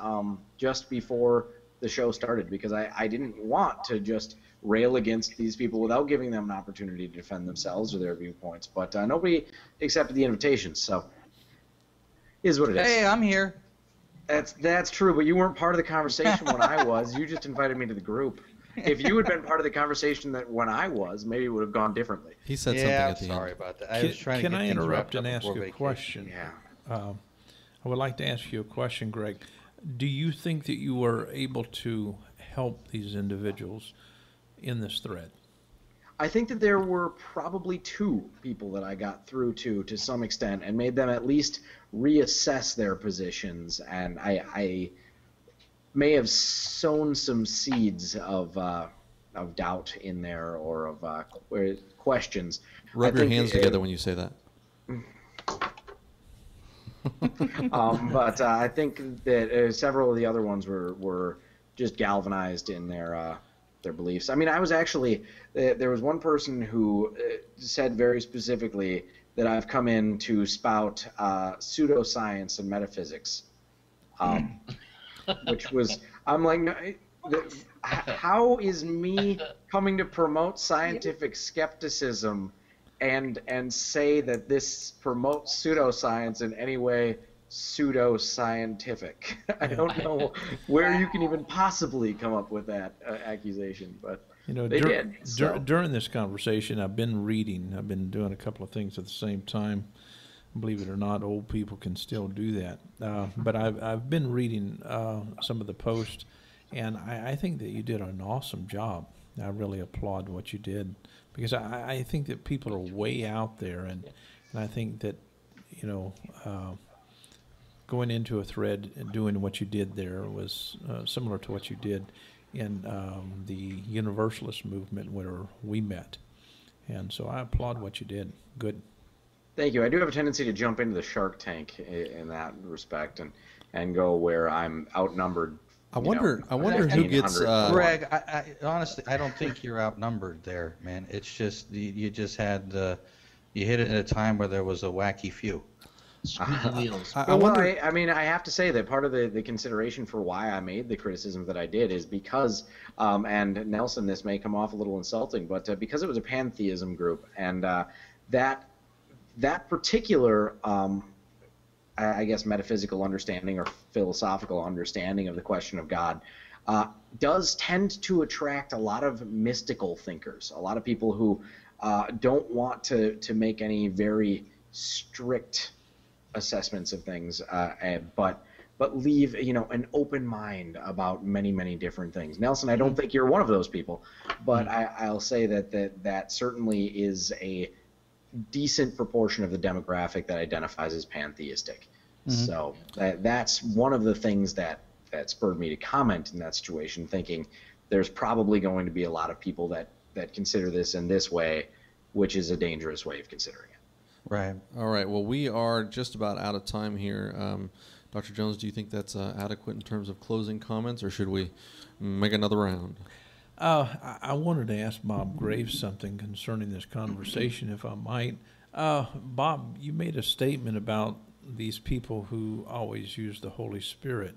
just before the show started, because I didn't want to just rail against these people without giving them an opportunity to defend themselves or their viewpoints. But nobody accepted the invitation, so is what it is. Hey, I'm here. That's true, but you weren't part of the conversation when I was. You just invited me to the group. If you had been part of the conversation that when I was, maybe it would have gone differently. He said something Yeah, at the sorry end. about that. I was trying to Can get I things interrupt wrapped up and ask before you a vacation. question? Yeah. I would like to ask you a question, Greg. Do you think that you were able to help these individuals in this thread? I think that there were probably two people that I got through to some extent and made them at least reassess their positions, and I may have sown some seeds of doubt in there or of questions. Rub I your think hands together when you say that. But I think that several of the other ones were just galvanized in their beliefs. I mean, I was actually there was one person who said very specifically that I've come in to spout pseudoscience and metaphysics, which was I'm like, no, how is me coming to promote scientific skepticism and say that this promotes pseudoscience in any way pseudoscientific? I don't know where you can even possibly come up with that accusation, but they did. So. During this conversation, I've been reading. I've been doing a couple of things at the same time. Believe it or not, old people can still do that. But I've been reading some of the posts, and I think that you did an awesome job. I really applaud what you did, because I think that people are way out there, and I think that, going into a thread and doing what you did there was similar to what you did in the Universalist movement where we met. And so I applaud what you did. Good. Thank you. I do have a tendency to jump into the Shark Tank in that respect and go where I'm outnumbered. I wonder who gets. Greg, I honestly, I don't think you're outnumbered there, man. It's just you just had you hit it at a time where there was a wacky few. Squeaky wheels. I mean, I have to say that part of the consideration for why I made the criticism that I did is because, and Nelson, this may come off a little insulting, but because it was a pantheism group, and that particular, I guess, metaphysical understanding or philosophical understanding of the question of God does tend to attract a lot of mystical thinkers, a lot of people who don't want to make any very strict assessments of things, but leave an open mind about many different things. Nelson, I don't think you're one of those people, but I'll say that certainly is a decent proportion of the demographic that identifies as pantheistic. So that's one of the things that spurred me to comment in that situation, thinking there's probably going to be a lot of people that consider this in this way, which is a dangerous way of considering it. Right. All right. Well, we are just about out of time here. Dr. Jones, do you think that's adequate in terms of closing comments, or should we make another round? I wanted to ask Bob Graves something concerning this conversation, if I might. Bob, you made a statement about these people who always use the Holy Spirit,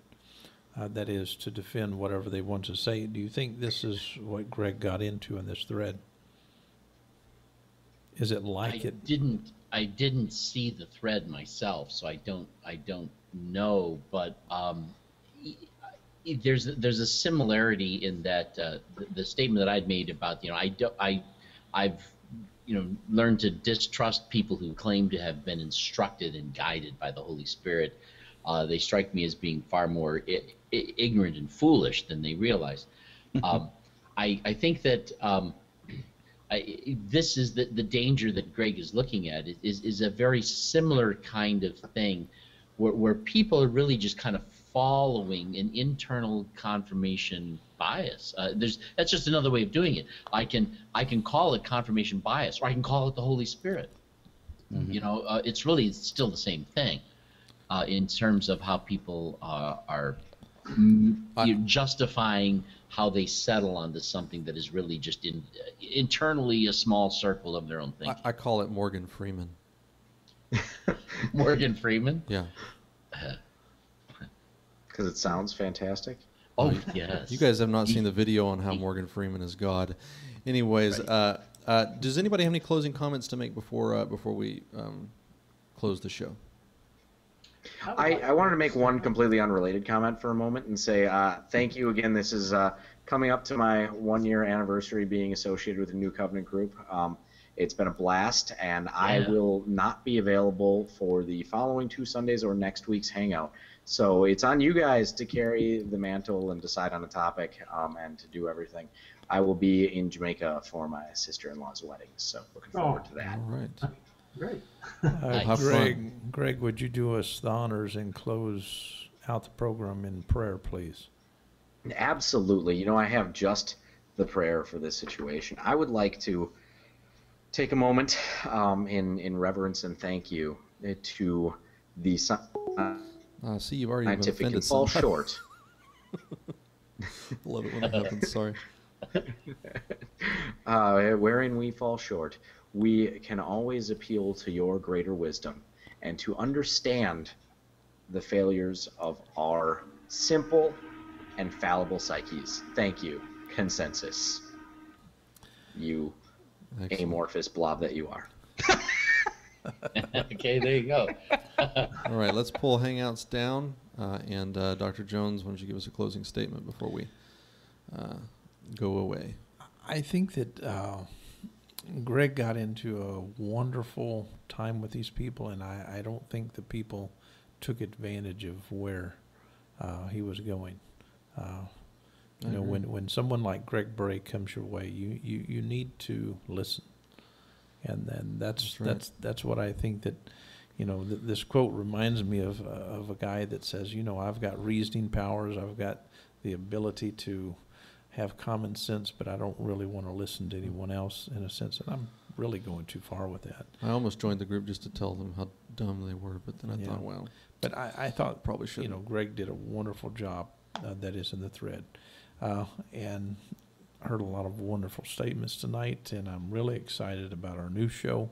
that is, to defend whatever they want to say. Do you think this is what Greg got into in this thread? Is it like it? I didn't see the thread myself, so I don't know. But there's a similarity in that the statement that I'd made about I've learned to distrust people who claim to have been instructed and guided by the Holy Spirit. They strike me as being far more ignorant and foolish than they realize. I think that this is the danger that Greg is looking at is a very similar kind of thing where people are really just kind of following an internal confirmation bias. That's just another way of doing it. I can call it confirmation bias, or I can call it the Holy Spirit. Mm-hmm. It's still the same thing in terms of how people are justifying how they settle onto something that is really just internally a small circle of their own thinking. I call it Morgan Freeman. Morgan Freeman? Yeah. Because it sounds fantastic. Oh, yes. You guys have not seen the video on how Morgan Freeman is God. Anyways, right. Does anybody have any closing comments to make before we close the show? I wanted to make one completely unrelated comment for a moment and say thank you again. This is coming up to my 1-year anniversary being associated with the New Covenant Group. It's been a blast, and I will not be available for the following 2 Sundays or next week's Hangout. So it's on you guys to carry the mantle and decide on a topic and to do everything. I will be in Jamaica for my sister-in-law's wedding, so looking forward to that. All right. Great. Greg, would you do us the honors and close out the program in prayer, please? Absolutely. I have just the prayer for this situation. I would like to take a moment in reverence and thank you to the see, you've already scientific offended and fall somebody. short. Love it when it happens. Sorry. Wherein we fall short, we can always appeal to your greater wisdom and to understand the failures of our simple and fallible psyches. Thank you, consensus. You Excellent. amorphous blob that you are. Okay, there you go. All right, let's pull Hangouts down. And Dr. Jones, why don't you give us a closing statement before we go away? I think that Greg got into a wonderful time with these people, and I don't think the people took advantage of where he was going. When someone like Greg Bray comes your way, you need to listen, and then that's what I think that. This quote reminds me of a guy that says, I've got reasoning powers, I've got the ability to have common sense, but I don't really want to listen to anyone else in a sense, and I'm really going too far with that. I almost joined the group just to tell them how dumb they were, but then I thought, well. But I thought probably shouldn't. Greg did a wonderful job that is in the thread. And I heard a lot of wonderful statements tonight, and I'm really excited about our new show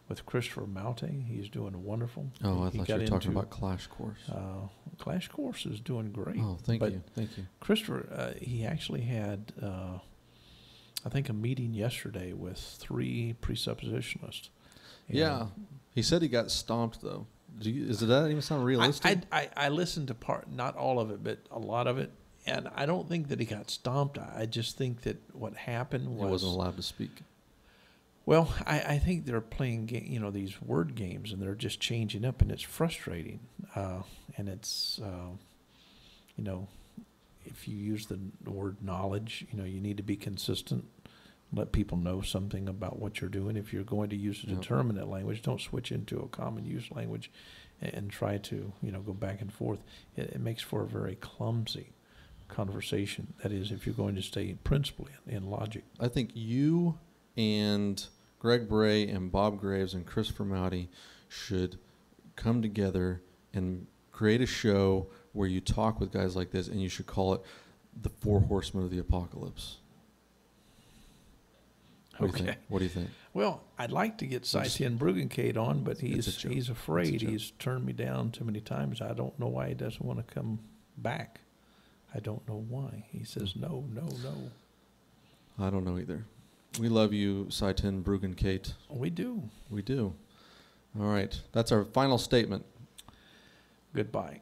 with Christopher Maute. He's doing wonderful. Oh, I thought you were talking about Clash Course. Clash Course is doing great. Oh, thank you. Christopher, he actually had, I think, a meeting yesterday with 3 presuppositionalists. Yeah. He said he got stomped, though. Does that even sound realistic? I listened to not all of it, but a lot of it, and I don't think that he got stomped. I just think that what happened was... He wasn't allowed to speak. Well, I think they're playing, these word games, and they're just changing up, and it's frustrating. And it's, if you use the word knowledge, you need to be consistent. Let people know something about what you're doing. If you're going to use a determinate language, don't switch into a common use language and try to, go back and forth. It makes for a very clumsy conversation. That is, if you're going to stay principally in logic. I think you and Greg Bray and Bob Graves and Christopher Maute should come together and create a show where you talk with guys like this, and you should call it the 4 Horsemen of the Apocalypse. What do you Okay. think? What do you think? Well, I'd like to get We'll just- Saitian Bruggencate on, but It's a he's joke. It's a afraid. joke. He's turned me down too many times. I don't know why he doesn't want to come back. I don't know why. He says no, no, no. I don't know either. We love you, Saiten Bruggencate. We do. We do. All right. That's our final statement. Goodbye.